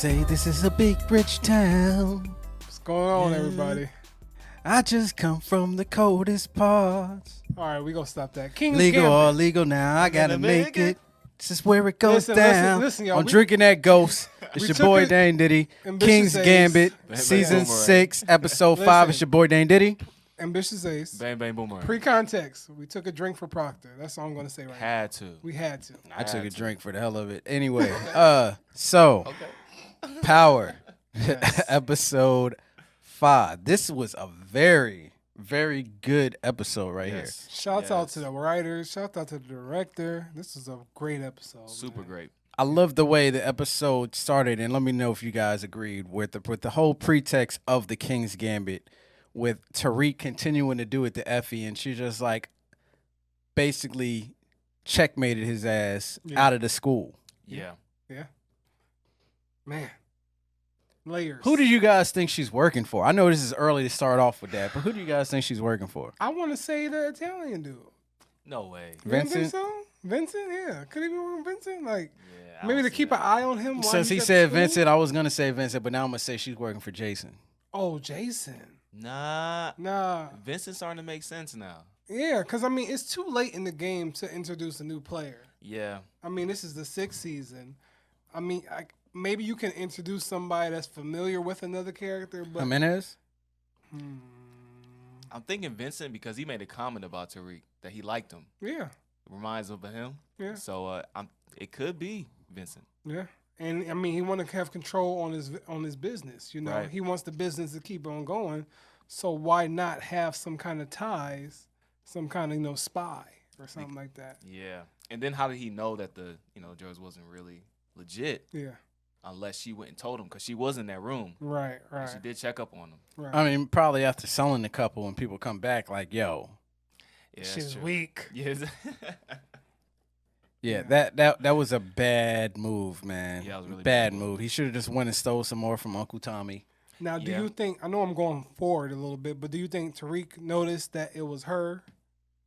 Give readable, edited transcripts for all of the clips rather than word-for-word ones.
say this is a big rich town. What's going on, everybody? I just come from the coldest parts. All right, we gonna stop that. King's Legal Gambit. or illegal now, I gotta make it. This is where it goes Listen, down. listen, y'all, I'm drinking that ghost. It's we your took boy it- Dane Diddy. Ambitious King's Ace. Gambit, Bang, season bang, boomerang. 6, episode 5. It's Listen. your boy Dane Diddy. Ambitious Ace. Bang bang boomerang. Pre-context, we took a drink for Proctor. That's all I'm gonna say right now. Had to. We had to. I took a Had to. drink for the hell of it. Anyway, so Okay. Power, Yes. episode 5. This was a very, very good episode right Yes. Shouts out Yes. to the writers. Shout out to the director. This is a great episode. Super man. great. I love the way the episode started, and let me know if you guys agreed with the whole pretext of the King's Gambit, with Tariq continuing to do it to Effie, and she just like basically checkmated his ass Yeah. out of the school. Yeah. Man. Layers. Who do you guys think she's working for? I know this is early to start off with that, but who do you guys think she's working for? I want to say the Italian dude. No way. You don't think Vincent? so? Vincent? Yeah. Could he be working with Vincent? Like, Yeah. I maybe don't to see keep that. an eye on him. while Since he's he at said school? Vincent, I was gonna say Vincent, but now I'm gonna say she's working for Jason. Oh, Jason. Nah. Nah. Vincent's starting to make sense now. Yeah, because, I mean, it's too late in the game to introduce a new player. Yeah. I mean, this is the 6th season. I mean, maybe you can introduce somebody that's familiar with another character, but Jimenez? I'm thinking Vincent because he made a comment about Tariq that he liked him. yeah, Reminds of him. Yeah. So it could be Vincent. yeah. And I mean, he want to have control on his business. You know, Right. he wants the business to keep on going. So why not have some kind of ties, some kind of spy or something like that? Yeah. And then how did he know that the drugs wasn't really legit Yeah, unless she went and told him because she was in that room. right, And right, she did check up on him. right. I mean, probably after selling the couple and people come back like, yo. Yeah, that's She's true. weak. Yes. Yeah, Yeah. that was a bad move, man. Yeah, it was a really bad bad move. move. He should have just went and stole some more from Uncle Tommy. Now, do Yeah. you think? I know I'm going forward a little bit, but do you think Tariq noticed that it was her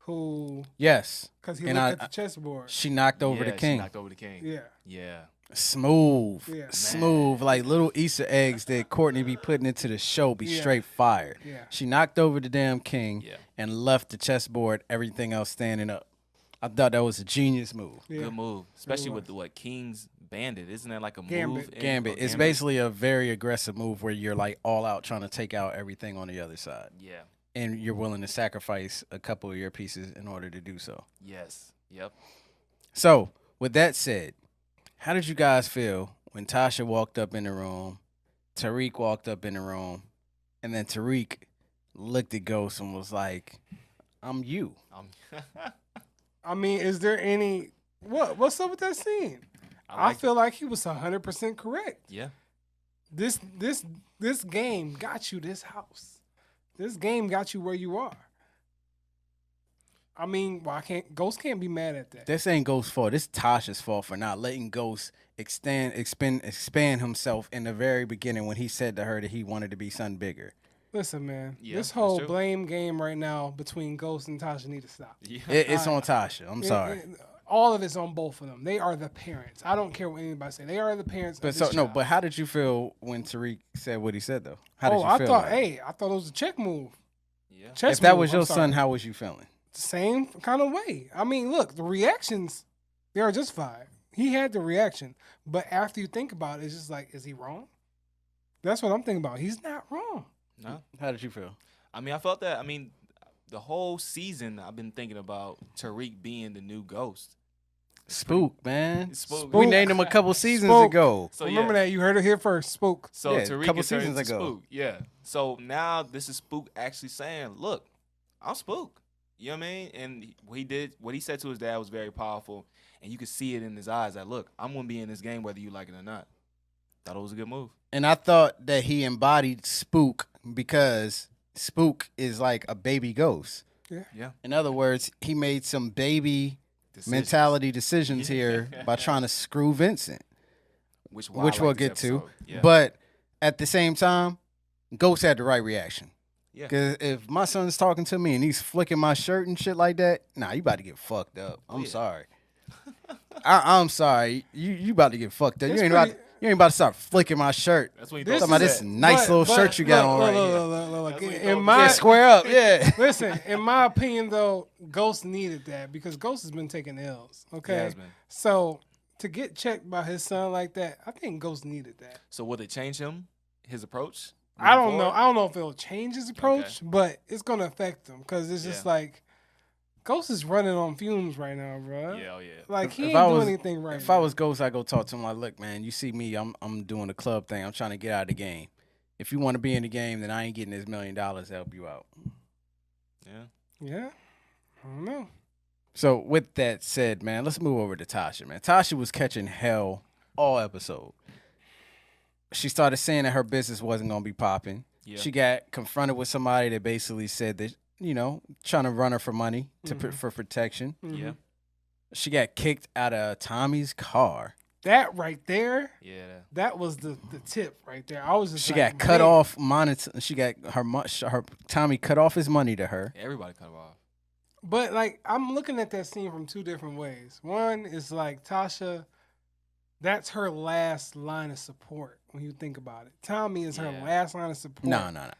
who? Yes, Because he And looked I- at the chessboard. she knocked over Yeah, the she king. knocked over the king. Yeah. Yeah. Smooth, Yeah. smooth, like little Easter eggs that Courtney be putting into the show be Yeah. straight fired. Yeah. She knocked over the damn king Yeah. and left the chessboard, everything else standing up. I thought that was a genius move. Yeah. Good move. Especially was. with what King's Bandit. Isn't that like a Gambit. move? in- Gambit. oh, It's basically a very aggressive move where you're like all out trying to take out everything on the other side. Yeah. And you're willing to sacrifice a couple of your pieces in order to do so. Yes. Yep. So, with that said, how did you guys feel when Tasha walked up in the room, Tariq walked up in the room, and then Tariq looked at Ghost and was like, I'm you. I mean, is there any what's up with that scene? I like feel like he was 100% correct. Yeah. This game got you this house. This game got you where you are. I mean, Ghost can't be mad at that. This ain't Ghost's fault. This Tasha's fault for not letting Ghost expand himself in the very beginning when he said to her that he wanted to be something bigger. Listen, man, Yeah, this that's whole true. blame game right now between Ghost and Tasha need to stop. Yeah. It's on Tasha. I'm sorry. All of it's on both of them. They are the parents. I don't care what anybody say. They are the parents. But of so this no, child. but how did you feel when Tariq said what he said though? How did you I feel? thought, about it? I thought it was a check move. Yeah. Chess If that move, was I'm your sorry. son, how was you feeling? Same kind of way. I mean, look, the reactions, they are justified. He had the reaction. But after you think about it, it's just like, is he wrong? That's what I'm thinking about. He's not wrong. No. How did you feel? I mean, I felt that. I mean, the whole season I've been thinking about Tariq being the new Ghost. Spook, man. Spook. We named him a couple seasons Spook. ago. So Remember yeah. that. You heard it here first. Spook. So Yeah, Tariq couple is turning seasons into ago. Spook. Yeah. So now this is Spook actually saying, "Look, I'm Spook." You know what I mean? And what he said to his dad was very powerful, and you could see it in his eyes. That look, I'm gonna be in this game whether you like it or not. Thought it was a good move. And I thought that he embodied Spook because Spook is like a baby ghost. Yeah. In other words, he made some baby Decisions. mentality decisions here by trying to screw Vincent, which we'll like this get to. episode. Yeah. But at the same time, Ghost had the right reaction. Yeah. Because if my son's talking to me and he's flicking my shirt and shit like that, nah, you about to get fucked up. I'm yeah. sorry. I'm sorry. You about to get fucked up. It's You ain't about. pretty- You ain't about to start flicking my shirt. That's what he This thought. Talking about this nice little shirt you got on right here. Look. That's what he In told my Yeah, square up, yeah. listen, in my opinion, though, Ghost needed that because Ghost has been taking L's. Okay, He has been. so to get checked by his son like that, I think Ghost needed that. So will it change his approach? I don't moving know. forward? I don't know if it'll change his approach, Okay. but it's gonna affect him because it's just Yeah. like Ghost is running on fumes right now, bro. Yeah, oh yeah. Like he If ain't I doing was- anything right. If I was Ghost, I go talk to him like, look, man, you see me, I'm doing the club thing. I'm trying to get out of the game. If you want to be in the game, then I ain't getting this $1 million to help you out. Yeah. yeah, I don't know. So with that said, man, let's move over to Tasha, man. Tasha was catching hell all episode. She started saying that her business wasn't gonna be popping. Yeah. She got confronted with somebody that basically said that, trying to run her for money Mhm. for protection. Yeah. Mhm. She got kicked out of Tommy's car. That right there, Yeah. that was the tip right there. I was just She like, got cut man. off monitor. She got her Tommy cut off his money to her. Everybody cut him off. But like I'm looking at that scene from two different ways. One is like Tasha, that's her last line of support when you think about it. Tommy is her Yeah. last line of support. No.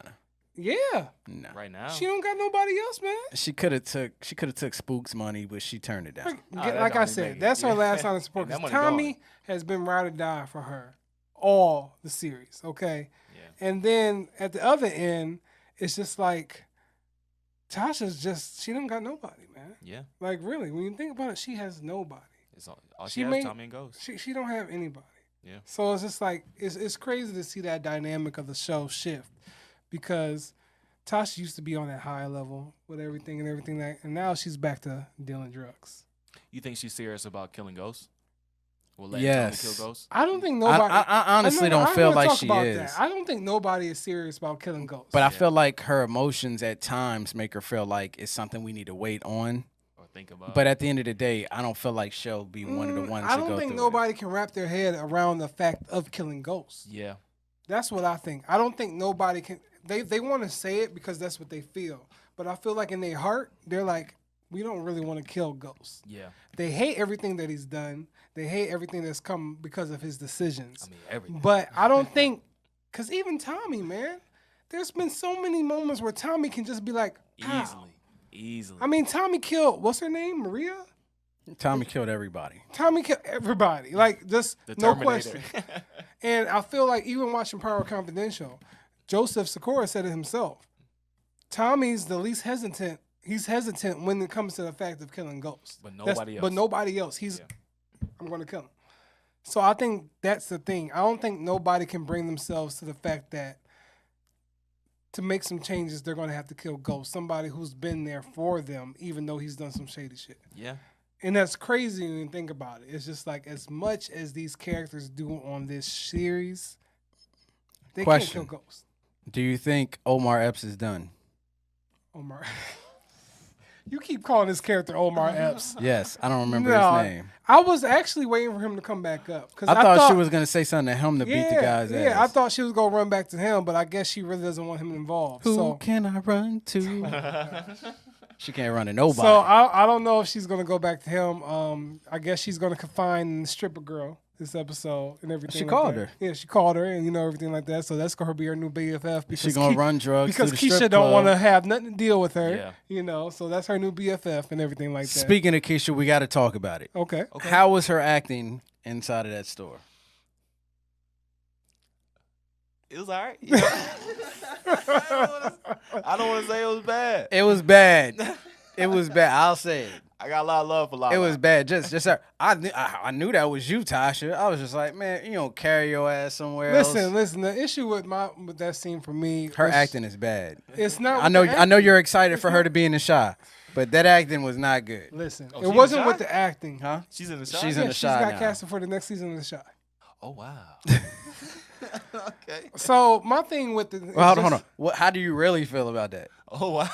Yeah. Right now. She don't got nobody else, man. She could have took Spook's money, but she turned it down. Like, that I don't said, make it. that's her Yeah. last line of support. And that 'Cause money Tommy gone. has been ride or die for her all the series, okay? Yeah. And then at the other end, it's just like Tasha's she don't got nobody, man. Yeah. Like really, when you think about it, she has nobody. It's all She she has made- Tommy and Ghost. She don't have anybody. Yeah. So it's just like it's crazy to see that dynamic of the show shift because Tasha used to be on that high level with everything that, and now she's back to dealing drugs. You think she's serious about killing Ghost? Will let Yes. Tommy kill Ghost? I don't think nobody. I honestly know, don't I feel wanna like talk she about is. that. I don't think nobody is serious about killing Ghost. But I Yeah. feel like her emotions at times make her feel like it's something we need to wait on. Or think about? But at the end of the day, I don't feel like she'll be one of the ones I to don't go think through nobody can wrap their head around the fact of killing Ghost. yeah. That's what I think. I don't think nobody can. They want to say it because that's what they feel. But I feel like in their heart, they're like, we don't really want to kill Ghost. Yeah. They hate everything that he's done. They hate everything that's come because of his decisions. I mean, everything. But I don't think, because even Tommy, man, there's been so many moments where Tommy can just be like, "Pow." Easily. I mean, Tommy killed, what's her name? Maria? it. Tommy killed everybody. Tommy killed everybody. Like, just the no Terminator. question. And I feel like even watching Power Confidential, Joseph Sikora said it himself. Tommy's the least hesitant. He's hesitant when it comes to the fact of killing Ghosts. But nobody else. But nobody else. He's, Yeah. I'm going to kill him. So I think that's the thing. I don't think nobody can bring themselves to the fact that to make some changes, they're going to have to kill Ghost. Somebody who's been there for them, even though he's done some shady shit. Yeah. And that's crazy when you think about it. It's just like as much as these characters do on this series, they Question. can't kill Ghost. Do you think Omar Epps is done? Omar. You keep calling this character Omar Epps. Yes, I don't remember No, his name. I was actually waiting for him to come back up. Cause I thought she was gonna say something to him to beat the guy's ass. Yeah, I thought she was going to run back to him, but I guess she really doesn't want him involved. Who so can I run to? She can't run to nobody. so I don't know if she's going to go back to him. I guess she's going to confine the stripper girl this episode and everything. She like called that. her. Yeah, she called her and everything like that. So that's going to be her new BFF because she gonna run drugs because to the Keisha strip don't club. want to have nothing to deal with her. Yeah. So that's her new BFF and everything like that. Speaking of Keisha, we got to talk about it. Okay. How was her acting inside of that store? It was all right. I don't want to say it was bad. It was bad. It was bad. I'll say it. I got a lot of love for Lala. It was bad. Just her. I knew that was you, Tasha. I was just like, man, you don't carry your ass somewhere else. Listen. The issue with that scene for me, Her was- acting is bad. It's not. I know. with the I know acting. you're excited for her to be in the shot, but that acting was not good. Listen, Oh, it she's in wasn't The with Shy? the acting. Huh? She's in the shot. She's in the She's Shy got now. casted for the next season of the Shy. Oh wow. Okay. So my thing with the Well, hold on. How do you really feel about that? Oh wow.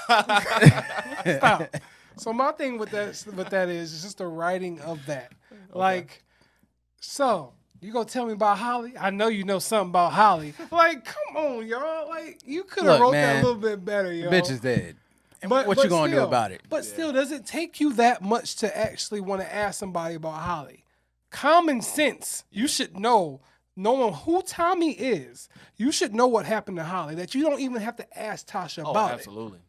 Stop. So my thing with that is just the writing of that. Like, so you gonna tell me about Holly? I know you know something about Holly. Like, come on, y'all. Like, you could have Look, wrote man, that a little bit better, yo. Bitch is dead. But What you gonna do still- about it? But still, does it take you that much to actually want to ask somebody about Holly? Common sense, you should know knowing who Tommy is, you should know what happened to Holly. That you don't even have to ask Tasha about absolutely. it.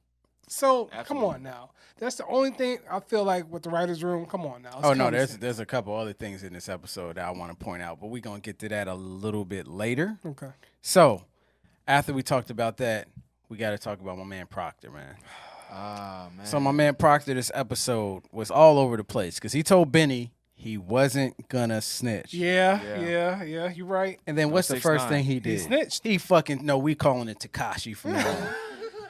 So Absolutely. come on now. That's the only thing I feel like with the writers' room. Come on now. It's Oh no, common sense. there's a couple other things in this episode that I want to point out, but we're gonna get to that a little bit later. Okay. So after we talked about that, we got to talk about my man Proctor, man. Ah, man. So my man Proctor, this episode was all over the place because he told Benny he wasn't gonna snitch. Yeah. You're right. And then what's the first 6ix9ine. thing he did? He snitched. He fucking we calling it Tekashi from now on.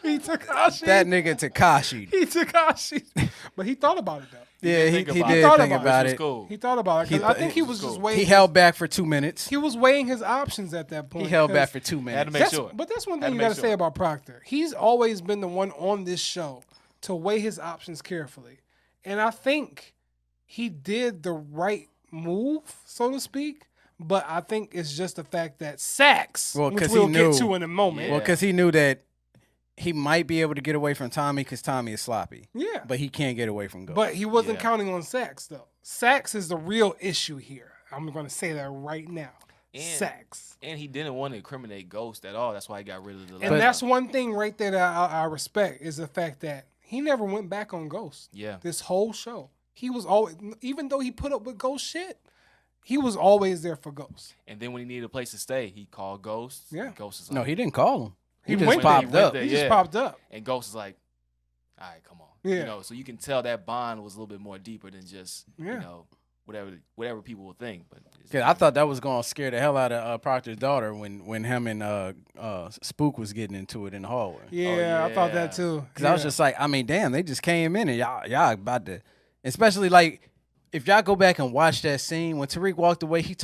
He Tekashi. That nigga Tekashi. He Tekashi. But he thought about it though. Yeah, he think did about it. Thought think about it. about Which was it. cool. He thought about it because I think he was just weighing. He held back for 2 minutes. He was weighing his options at that point. He held back 'cause for 2 Had to minutes. make that's- sure. But that's one Had thing to you make got to say sure. about Proctor. He's always been the one on this show to weigh his options carefully, and I think he did the right move, so to speak. But I think it's just the fact that Sax, Well, which 'cause he we'll knew. get to in a moment. Well, because he knew that he might be able to get away from Tommy because Tommy is sloppy. Yeah. But he can't get away from Ghost. But he wasn't Yeah. counting on Sax, though. Sax is the real issue here. I'm going to say that right now. And- Sax. And he didn't want to incriminate Ghost at all. That's why he got rid of the And laptop. that's one thing right there that I respect is the fact that he never went back on Ghost. Yeah. This whole show. He was always, even though he put up with Ghost shit, he was always there for Ghost. And then when he needed a place to stay, he called Ghost. Yeah. And Ghost is no, like, he didn't call him. He, He just went there. popped He went up. there. He just Yeah. popped up. And Ghost is like, all right, come on. Yeah. You know, so you can tell that bond was a little bit more deeper than just, Yeah. you know, whatever people will think. But it's- 'Cause I thought that was going to scare the hell out of Proctor's daughter when him and Spook was getting into it in the hallway. Yeah, I thought yeah. that too. Because I was just like, I mean, damn, they just came in and y'all about to, especially like, if y'all go back and watch that scene when Tariq walked away, he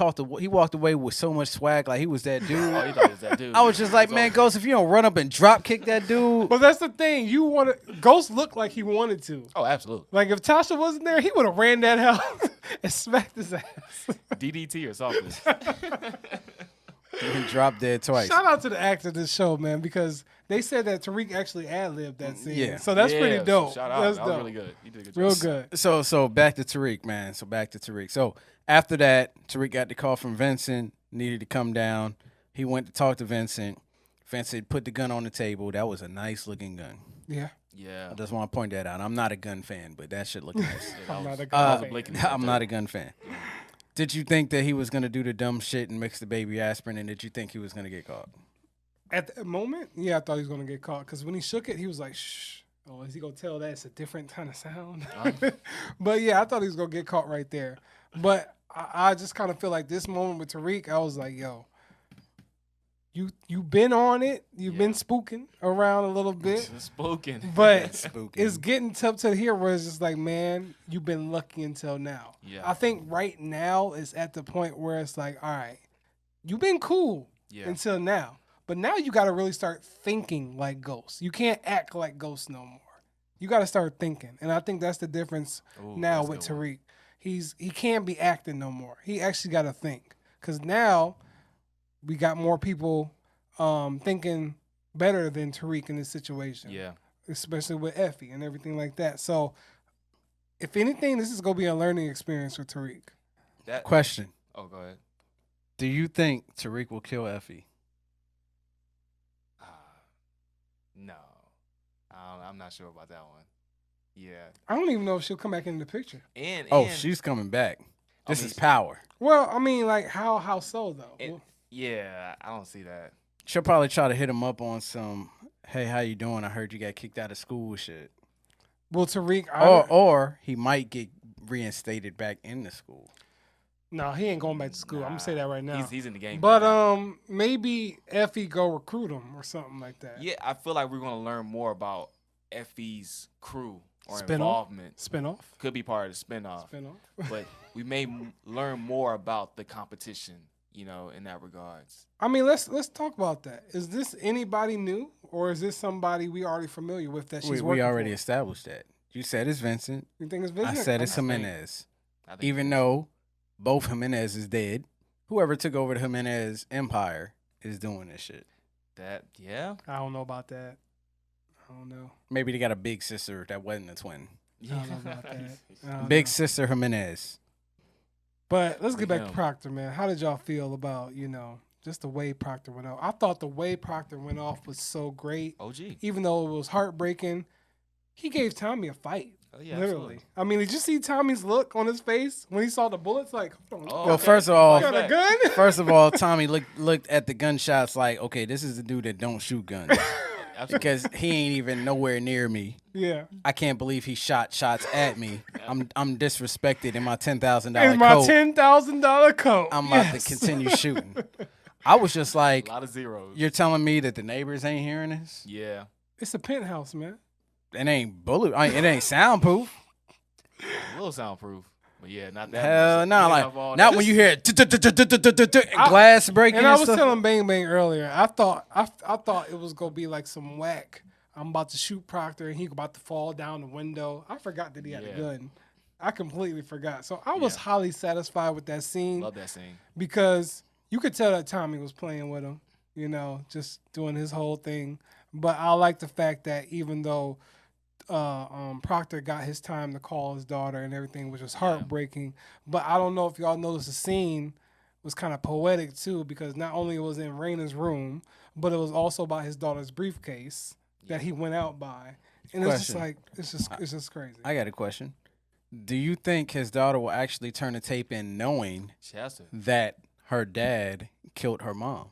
walked away with so much swag, like he was that dude. Oh, he thought it was that dude. I was just like, It's man, all- Ghost, if you don't run up and drop kick that dude, But that's the thing. Ghost looked like he wanted to. Oh, absolutely. Like if Tasha wasn't there, he would have ran that hell and smacked his ass. DDT or something. he dropped dead twice. Shout out to the actor of this show, man, because they said that Tariq actually ad-libbed that scene. Yeah. So that's Yeah, pretty so dope. shout out. That's That was dope. really good. You did a good job. Real good. So back to Tariq, man. So after that, Tariq got the call from Vincent, needed to come down. He went to talk to Vincent. Vincent put the gun on the table. That was a nice looking gun. Yeah. Yeah. I just want to point that out. I'm not a gun fan, but that shit looked nice. I'm not a that gun was a fan. blinking I'm not a gun fan. Did you think that he was gonna do the dumb shit and mix the baby aspirin, and did you think he was gonna get caught? At the moment, yeah, I thought he was going to get caught because when he shook it, he was like, shh. Oh, is he going to tell that it's a different kind of sound? But yeah, I thought he was going to get caught right there. But I just kind of feel like this moment with Tariq, I was like, yo, you've been on it. You've been spooking around a little bit. Spoken. But Spooking. it's getting tough to hear where it's just like, man, you've been lucky until now. Yeah. I think right now is at the point where it's like, all right, you've been cool Yeah. until now. But now you got to really start thinking like Ghost. You can't act like Ghost no more. You got to start thinking. And I think that's the difference Ooh, now that's a with good one. Tariq. He can't be acting no more. He actually got to think. Because now we got more people thinking better than Tariq in this situation. Yeah. Especially with Effie and everything like that. So, if anything, this is going to be a learning experience for Tariq. That. Question: Oh, go ahead. do you think Tariq will kill Effie? No. I'm not sure about that one. Yeah. I don't even know if she'll come back into the picture. And Oh, and- she's coming back. This mean, is power. Well, I mean, like, how so, though? and- yeah, I don't see that. She'll probably try to hit him up on some, hey, how you doing? I heard you got kicked out of school shit. Well, Tariq, Or he might get reinstated back into school. no, he ain't going back to school. I'm going to say that right now. He's in the game. But right now. maybe Effie go recruit him or something like that. Yeah, I feel like we're gonna learn more about Effie's crew or Spin-off? involvement. Spinoff? Could be part of the spinoff, Spinoff? but we may learn more about the competition. You know, in that regards. I mean, let's talk about that. Is this anybody new, or is this somebody we already familiar with that she's We working already for? established that. You said it's Vincent. You think it's I Vincent? said it's I think- Jimenez. I think Even though both Jimenez is dead, whoever took over the Jimenez empire is doing this shit. that, yeah, I don't know about that. I don't know. Maybe they got a big sister that wasn't a twin. I don't know about that. I don't Big know. sister Jimenez. But let's For get back him. to Proctor, man. How did y'all feel about, just the way Proctor went off? I thought the way Proctor went off was so great. OG. Even though it was heartbreaking, he gave Tommy a fight. Oh, yeah, Literally. absolutely. I mean, did you see Tommy's look on his face when he saw the bullets? Like, hold on. Oh, Well, okay. first of all, You got a gun? First of all, Tommy looked at the gunshots like, okay, this is the dude that don't shoot guns Absolutely. because he ain't even nowhere near me. Yeah. I can't believe he shot shots at me. I'm disrespected in my $10,000 In my coat. $10,000 coat. I'm about to continue shooting. I was just A like, lot of zeros. you're telling me that the neighbors ain't hearing this? Yeah. It's a penthouse, man. It ain't it ain't soundproof. A little soundproof. But yeah, not that. Hell much. no, You like have all not that. when you hear glass breaking And I was stuff. telling Bang Bang earlier, I thought it was gonna be like some whack. I'm about to shoot Proctor and he about to fall down the window. I forgot that he had a Yeah. gun. I completely forgot. So I was Yeah. highly satisfied with that scene Love that scene. because you could tell that Tommy was playing with him, just doing his whole thing. But I like the fact that even though Proctor got his time to call his daughter and everything, which was heartbreaking. But I don't know if y'all noticed the scene was kind of poetic too, because not only was it in Raina's room, but it was also by his daughter's briefcase that he went out by. And it's just Question. like it's just crazy. I got a question. Do you think his daughter will actually turn the tape in knowing She has to. that her dad killed her mom?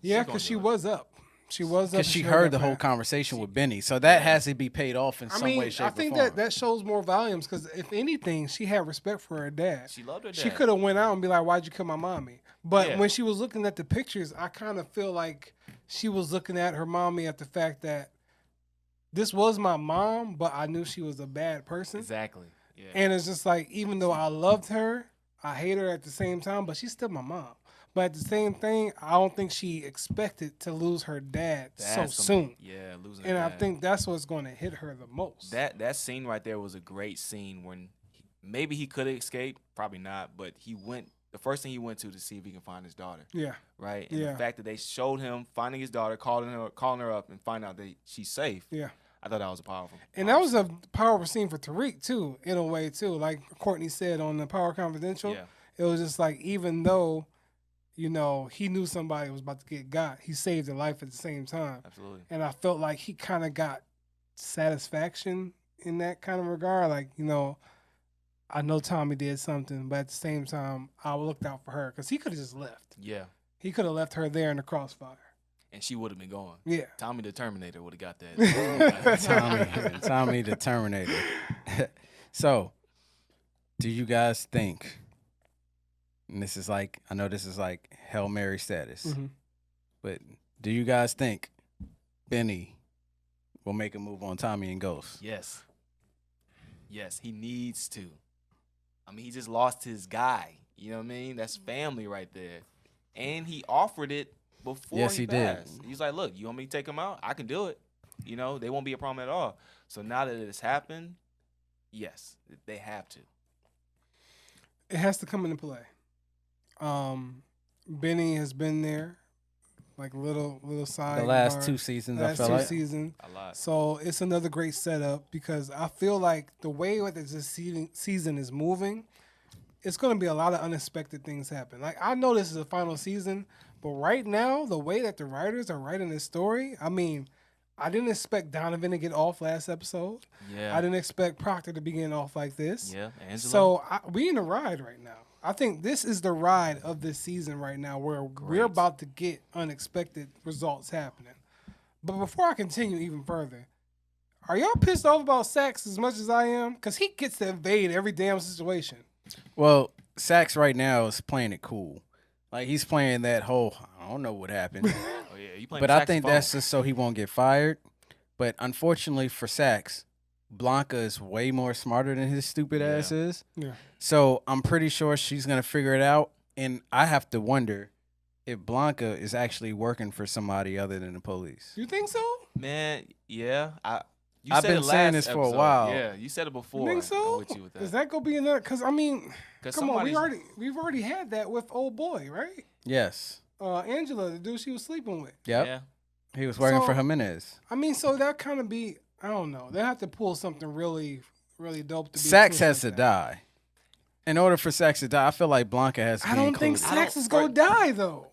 Yeah, gonna because do she it. was up. She was up. Because and she heard the that whole back. conversation with Benny. So that has to be paid off in some way, shape, I think or form. that shows more volumes because if anything, she had respect for her dad. She loved her dad. She could have went out and be like, "Why'd you kill my mommy?" But Yeah. when she was looking at the pictures, I kind of feel like she was looking at her mommy at the fact that this was my mom, but I knew she was a bad person. Exactly. Yeah. And it's just like, even though I loved her, I hate her at the same time, but she's still my mom. But at the same thing, I don't think she expected to lose her dad so That's some- soon. Yeah, losing her And I dad. think that's what's going to hit her the most. that scene right there was a great scene when maybe he could have escaped, probably not, but he went. The first thing he went to see if he can find his daughter, Yeah. right? And Yeah. the fact that they showed him finding his daughter, calling her up, and find out that she's safe. Yeah. I thought that was a powerful. And that was a powerful scene for Tariq, too, in a way, too. Like Courtney said on the Power Confidential, Yeah. it was just like, even though, he knew somebody was about to get got, he saved their life at the same time. Absolutely. And I felt like he kind of got satisfaction in that kind of regard. Like, I know Tommy did something, but at the same time, I looked out for her because he could have just left. Yeah. He could have left her there in the crossfire. And she would have been gone. Yeah. Tommy the Terminator would have got that. Tommy the Terminator. So, do you guys think, and this is like, I know this is like Hail Mary status, Mhm. but do you guys think Benny will make a move on Tommy and Ghost? Yes. Yes, he needs to. I mean, he just lost his guy. You know what I mean? That's family right there. And he offered it before Yes, he he did. passed. He's like, look, you want me to take him out? I can do it. They won't be a problem at all. So now that it's happened, yes, they have to. It has to come into play. Benny has been there, like little side. The last bar, 2 seasons, I last felt 2 like. seasons. A lot. So it's another great setup because I feel like the way that this season is moving, it's going to be a lot of unexpected things happen. Like, I know this is the final season, but right now, the way that the writers are writing this story, I mean, I didn't expect Donovan to get off last episode. Yeah. I didn't expect Proctor to be getting off like this. Yeah, Angela. So we in a ride right now. I think this is the ride of this season right now where we're about to get unexpected results happening. But before I continue even further, are y'all pissed off about Sax as much as I am? Because he gets to invade every damn situation. Well, Sax right now is playing it cool. Like, he's playing that whole, I don't know what happened. Oh, yeah, you playing But I think saxophone. that's just so he won't get fired. But unfortunately for Sax, Blanca is way more smarter than his stupid Yeah. ass is. Yeah. So I'm pretty sure she's going to figure it out. And I have to wonder if Blanca is actually working for somebody other than the police. You think so? Man, yeah. You I've said been it saying last this for a episode. while. Yeah, you said it before. You think so? I'm with you with that. Is that gonna be another? Because I mean, 'Cause come on, somebody's- we've already had that with old boy, right? Yes. Angela, the dude she was sleeping with. Yep. Yeah. He was working So- for Jimenez. I mean, so that kind of be, I don't know. They have to pull something really, really dope to be. Sax true has to like that. die. In order for Sax to die, I feel like Blanca has to be I don't think included. Sax is gonna die though.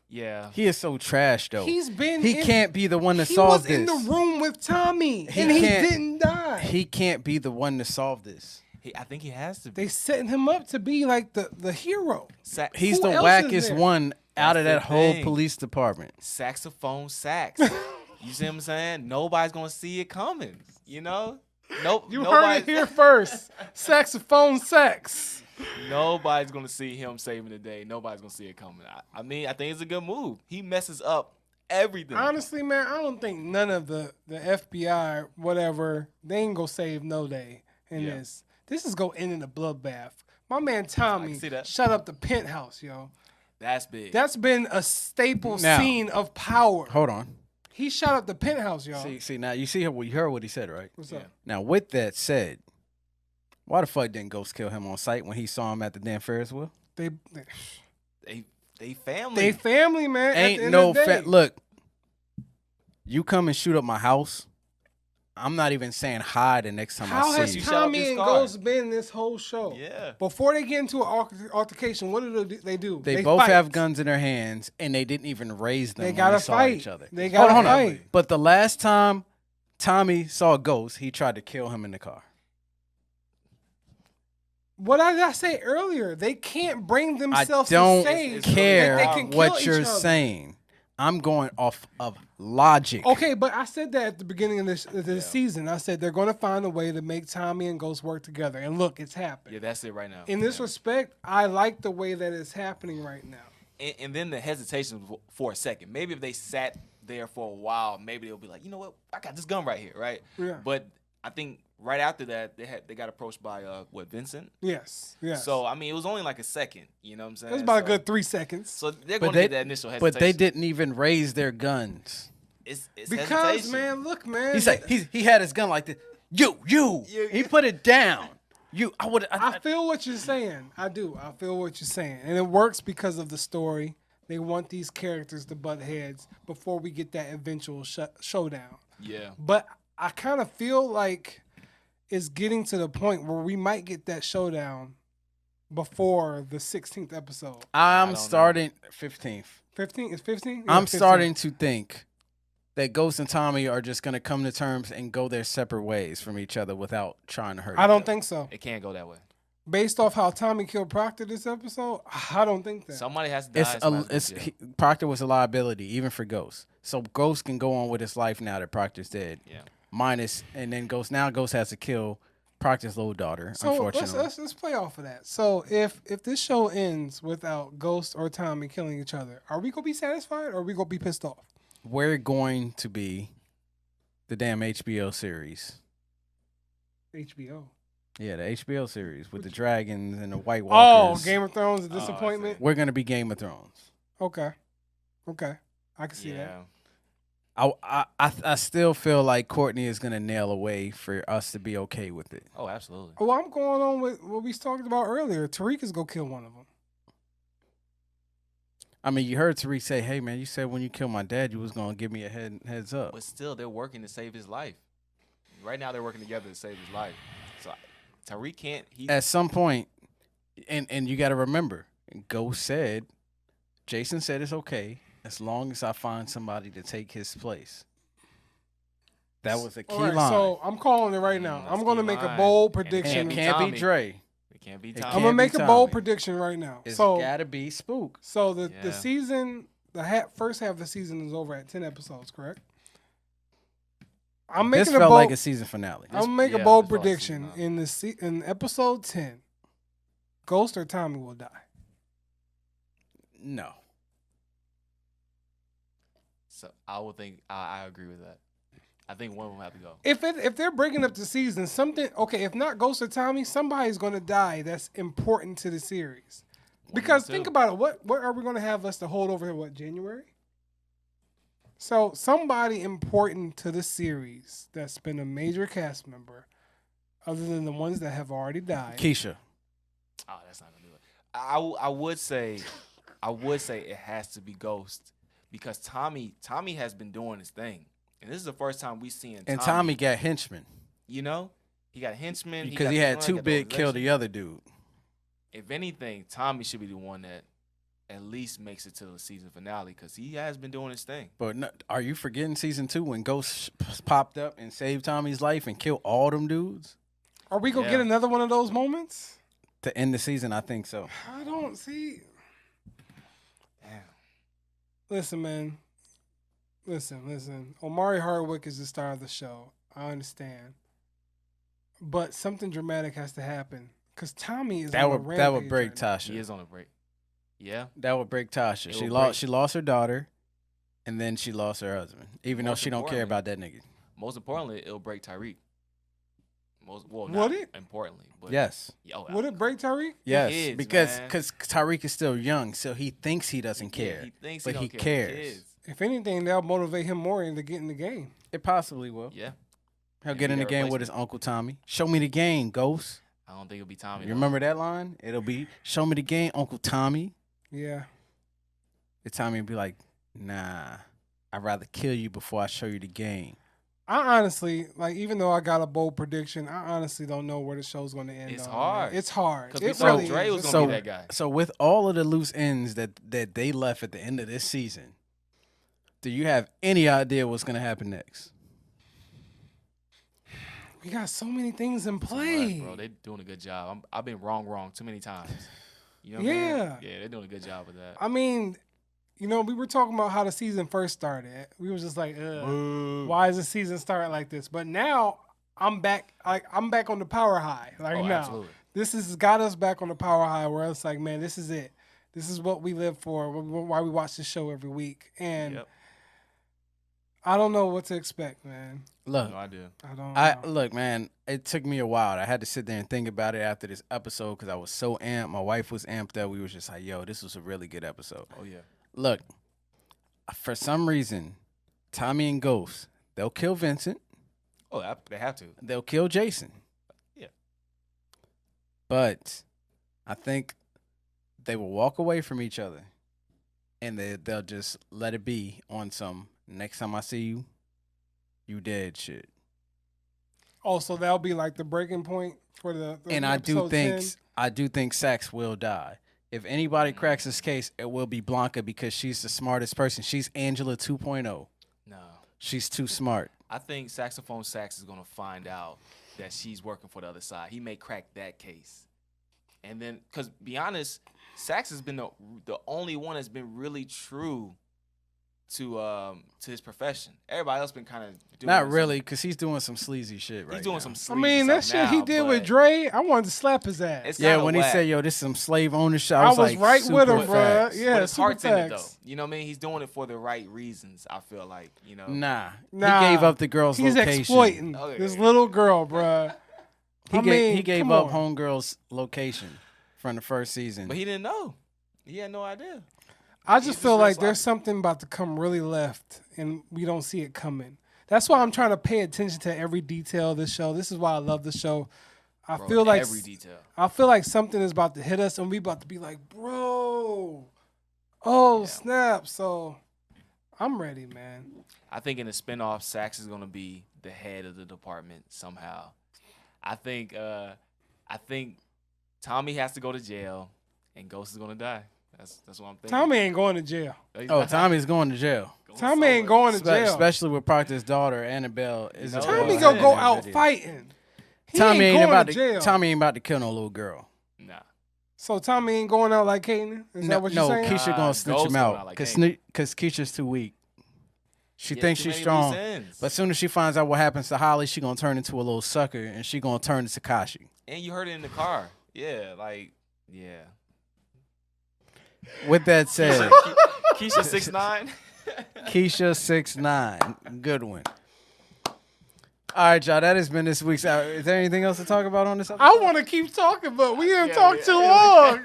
Yeah. He is so trash though. He's been. He can't be the one to He solve was this. in the room with Tommy, and he can't- didn't die. He can't be the one to solve this. I think he has to be. They setting him up to be like the hero. He's Who the else is wackest there? one out of That's that the whole thing. police department. Saxophone sax. You see what I'm saying? Nobody's gonna see it coming. You know? Nope. You heard it here first. Saxophone sax. Nobody's gonna see him saving the day. Nobody's gonna see it coming. I mean, I think it's a good move. He messes up everything. Honestly, man, I don't think none of the FBI, whatever, they ain't gonna save no day in Yeah. this. This is gonna end in a bloodbath. My man Tommy see that. shut up the penthouse, yo. That's big. That's been a staple Now- scene of power. Hold on. He shot up the penthouse, y'all. See now you see you heard what he said, right? What's Yeah. up? Now with that said, why the fuck didn't Ghost kill him on sight when he saw him at the damn Ferris wheel? They family. family, man. at the Ain't end no of the day. look. You come and shoot up my house. I'm not even saying hi the next time How I has see you. shut up Tommy his and car. Ghost been this whole show? Yeah. Before they get into an altercation, what do they do? They both fight. have guns in their hands, and they didn't even raise them. They when gotta they saw fight. each other. They gotta Hold on. fight. But the last time Tommy saw Ghost, he tried to kill him in the car. What did I say earlier? They can't bring I themselves don't to say care that they can kill what each you're other. saying. I'm going off of logic. Okay, but I said that at the beginning of this season. I said they're going to find a way to make Tommy and Ghost work together. And look, it's happened. Yeah, that's it right now. In this Yeah. respect, I like the way that it's happening right now. And then the hesitation for a second. Maybe if they sat there for a while, maybe they'll be like, you know what, I got this gun right here, right? Yeah. But I think right after that, they got approached by Vincent. Yes. So I mean, it was only like a second. You know what I'm saying? It was about a So- good 3 seconds. So they're But going to they, get that initial hesitation. but they didn't even raise their guns. It's Because, hesitation. man, look, man. He's like he had his gun like this. You. He put it down. I would. I feel what you're saying. I do. I feel what you're saying. And it works because of the story. They want these characters to butt heads before we get that eventual showdown. Yeah. But I kind of feel like it's getting to the point where we might get that showdown before the 16th episode. I'm don't starting 15th. 15 is 15? I'm starting to think that Ghost and Tommy are just gonna come to terms and go their separate ways from each other without trying to hurt. I don't each other. think so. It can't go that way. Based off how Tommy killed Proctor this episode, I don't think that. Somebody has to die. Proctor was a liability even for Ghost. So Ghost can go on with his life now that Proctor's dead. Yeah. And then Ghost has to kill Proctor's little daughter. So unfortunately, let's play off of that. So if this show ends without Ghost or Tommy killing each other, are we gonna be satisfied or are we gonna be pissed off? we're going to be the damn HBO series. HBO. Yeah, the HBO series with the dragons and the White Oh, Walkers. Game of Thrones, a I see. disappointment. We're gonna be Game of Thrones. Okay, I can see that. Yeah. I still feel like Courtney is gonna nail a way for us to be okay with it. Oh, absolutely. Well, I'm going on with what we talked about earlier. Tariq is gonna kill one of them. I mean, you heard Tariq say, "Hey, man, you said when you killed my dad, you was gonna give me a heads up." But still, they're working to save his life. Right now, they're working together to save his life. So Tariq can't. At some point, and you got to remember, Jason said it's okay as long as I find somebody to take his place. That was a key All right, line. so I'm calling it right now. That's I'm gonna key make a line. bold And it prediction. it be can't be Tommy. Dre. It can't be It Tommy. I'm can't gonna be make a bold Tommy. prediction right now. It's So got to be Spook. the Yeah. season, first half of the season is over at 10 episodes, correct? I'm This making a felt bold. like a season finale. I'm gonna make a yeah, bold this was prediction season in episode 10. Ghost or Tommy will die. No. So I would think I agree with that. I think one of them have to go. If they're breaking up the season, something okay. If not Ghost or Tommy, somebody's gonna die. That's important to the series. Because of the think two. about it. What are we gonna have us to hold over here? What, January? So somebody important to the series that's been a major cast member, other than the ones that have already died. Keisha. Oh, that's not gonna do it. I would say it has to be Ghost because Tommy has been doing his thing, and this is the first time we seen And Tommy got henchmen You know, he got henchmen because got he the had gun, two got the big kill the organization. other dude. if anything, Tommy should be the one that at least makes it to the season finale because he has been doing his thing. But no, are you forgetting season 2 when Ghost popped up and saved Tommy's life and killed all them dudes? Are we going to get another one of those moments? To end the season, I think so. I don't see. Damn. Listen, man. Listen. Omari Hardwick is the star of the show. I understand. But something dramatic has to happen. Because Tommy is that on a would that would break rampage right Tasha. He is on a break. Yeah. That would break Tasha. She lost her daughter, and then she lost her husband. Even though she don't care about that nigga. Most importantly, it'll break Tariq. Would it? Importantly, but yes. Would it break Tariq? Yes, Kids, because man. Tariq is still young, so he thinks he doesn't care. He thinks but he, he don't care. cares. If anything, that'll motivate him more into getting the game. It possibly will. Yeah. He'll And get be in the that game with his Uncle Tommy. Show me the game, Ghost. I don't think it'll be Tommy. You remember that line? It'll be, show me the game, Uncle Tommy. Yeah. The Tommy will be like, nah, I'd rather kill you before I show you the game. I honestly, even though I got a bold prediction, I honestly don't know where the show's going to end. It's on, hard. Man. It's hard. Because It we thought really Dre is. was It's going to hard. be that guy. So with all of the loose ends that they left at the end of this season, do you have any idea what's going to happen next? We got so many things in Too play. much, bro. They're doing a good job. I've been wrong too many times. You know what I Yeah. mean? Yeah, they're doing a good job with that. I mean, we were talking about how the season first started. We was just like, why is the season starting like this? But now I'm back. I'm back on the power high. Now, Absolutely. this has got us back on the power high where it's like, man, this is it. This is what we live for. Why we watch this show every week. And I don't know what to expect, man. Look, No idea. I don't know. Look, man, it took me a while. I had to sit there and think about it after this episode because I was so amped. My wife was amped up. We was just like, yo, this was a really good episode. Oh, yeah. Look, for some reason, Tommy and Ghost, they'll kill Vincent. Oh, they have to. They'll kill Jason. Yeah. But I think they will walk away from each other and they'll just let it be on some next time I see you, you dead shit. Oh, so that'll be like the breaking point for the And I do episode think Sax will die. If anybody cracks this case, it will be Blanca because she's the smartest person. She's Angela 2.0. No. She's too smart. I think Saxophone Sax is going to find out that she's working for the other side. He may crack that case. And then, because be honest, Sax has been the only one that's been really true to his profession. Everybody else been kind of doing Not really, because he's doing some sleazy shit right He's doing now. some I sleazy mean, that stuff shit he now, did with but Dre, I wanted to slap his ass. it's Yeah, kinda when whack. he said, yo, this is some slave ownership, I was like, right with him, super bro. facts. Yeah, But his super heart's in it, though. facts. You know what I mean? He's doing it for the right reasons, I feel like, Nah. Nah. He gave up the girl's He's location. exploiting Okay. this little girl, bro. He gave come up on. homegirl's location from the first season. But he didn't know. He had no idea. I He's just just feel real like sloppy. there's something about to come really left, and we don't see it coming. That's why I'm trying to pay attention to every detail of this show. This is why I love the show. I Bro, feel like every detail. I feel like something is about to hit us, and we about to be like, bro, oh Yeah. snap! So I'm ready, man. I think in the spinoff, Sax is going to be the head of the department somehow. I think Tommy has to go to jail, and Ghost is going to die. That's what I'm thinking. Tommy ain't going to jail. Oh, Tommy's going to jail. Tommy ain't going to jail. Especially with Proctor's daughter, Annabelle. Is No. Tommy Oh, gonna go in that out video. fighting. He Tommy ain't going about to jail. Tommy ain't about to kill no little girl. Nah. So Tommy ain't going out like Kanan? Is that what you're saying? Keisha Nah, gonna snitch Ghost him going out out like because Keisha's too weak. She thinks she's strong, but as soon as she finds out what happens to Holly, she gonna turn into a little sucker and she gonna turn to Takashi. And you heard it in the car. Yeah, yeah. With that said, Keisha 6'9". Keisha 6'9", good one. All right, y'all. That has been this week's. Is there anything else to talk about on this episode? I want to keep talking, but we didn't talk too long.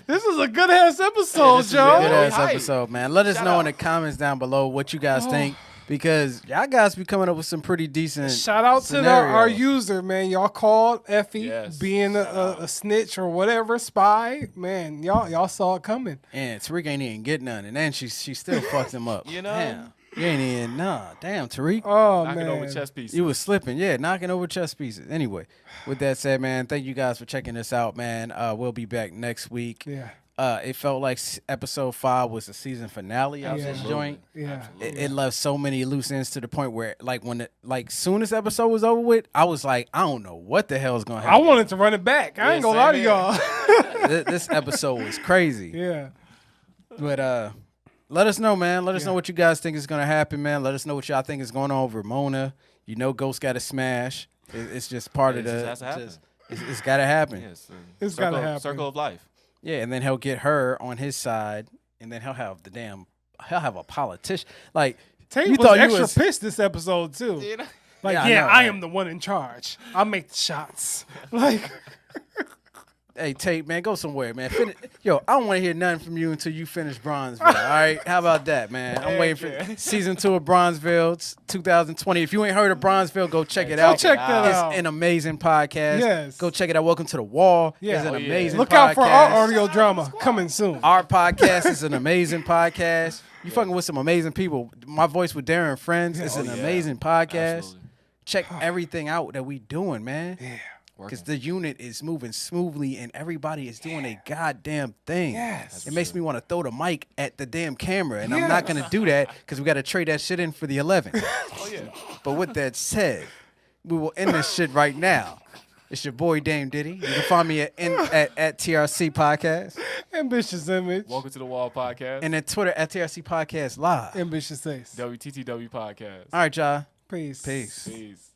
This is a good ass episode, This is Joe. a good ass Hype. episode, man. Let us Shout know in out. the comments down below what you guys think, because y'all guys be coming up with some pretty decent. Shout out to our user, man. Y'all called Effie Yes. being a snitch or whatever, spy. Man, y'all saw it coming. And Tariq ain't even get none, and then she still fucked him up. You know? Damn. You ain't in. Nah, damn, Tariq. Oh Knocking man. over chess pieces. You was slipping, yeah, knocking over chess pieces. Anyway, with that said, man, thank you guys for checking this out, man. We'll be back next week. Yeah. It felt like episode 5 was the season finale of this Absolutely. joint. Yeah. It left so many loose ends to the point where, like, soon as episode was over with, I was like, I don't know what the hell is gonna I happen. wanted to run it back. I ain't gonna lie to y'all. This episode was crazy. Yeah. But let us know, man. Let us know what you guys think is gonna happen, man. Let us know what y'all think is going on with Ramona. You know, Ghost got to smash. It's just part of the. It's got to happen. Yes, It's gotta happen. Circle of life. Yeah, and then he'll get her on his side, and then he'll have a politician. Like, Tate you was thought you extra was pissed this episode too. Like, Yeah, I yeah, know, I right? am the one in charge. I make the shots. Like, hey, Tate, man, go somewhere, man. Yo, I don't want to hear nothing from you until you finish Bronzeville. All right, how about that, man? I'm waiting for season 2 of Bronzeville, 2020. If you ain't heard of Bronzeville, go check it out. go check that out. It's an amazing podcast. Yes. Go check it out. Welcome to the Wall. Yeah. It's an Oh, yeah. amazing look podcast. out for our audio drama coming soon. Our podcast is an amazing podcast. You fucking with some amazing people. My Voice with Darren and Friends is an amazing podcast. Absolutely. Check everything out that we doing, man. Yeah. Because the unit is moving smoothly and everybody is doing a goddamn thing. Yes. It makes me want to throw the mic at the damn camera, and I'm not going to do that because we got to trade that shit in for the 11. Oh yeah. But with that said, we will end this shit right now. It's your boy Dame Diddy. You can find me at TRC Podcast. Ambitious image. Welcome to the Wall Podcast. And then Twitter at TRC Podcast Live. Ambitious face. WTTW Podcast. All right, y'all. Peace. Peace. Peace.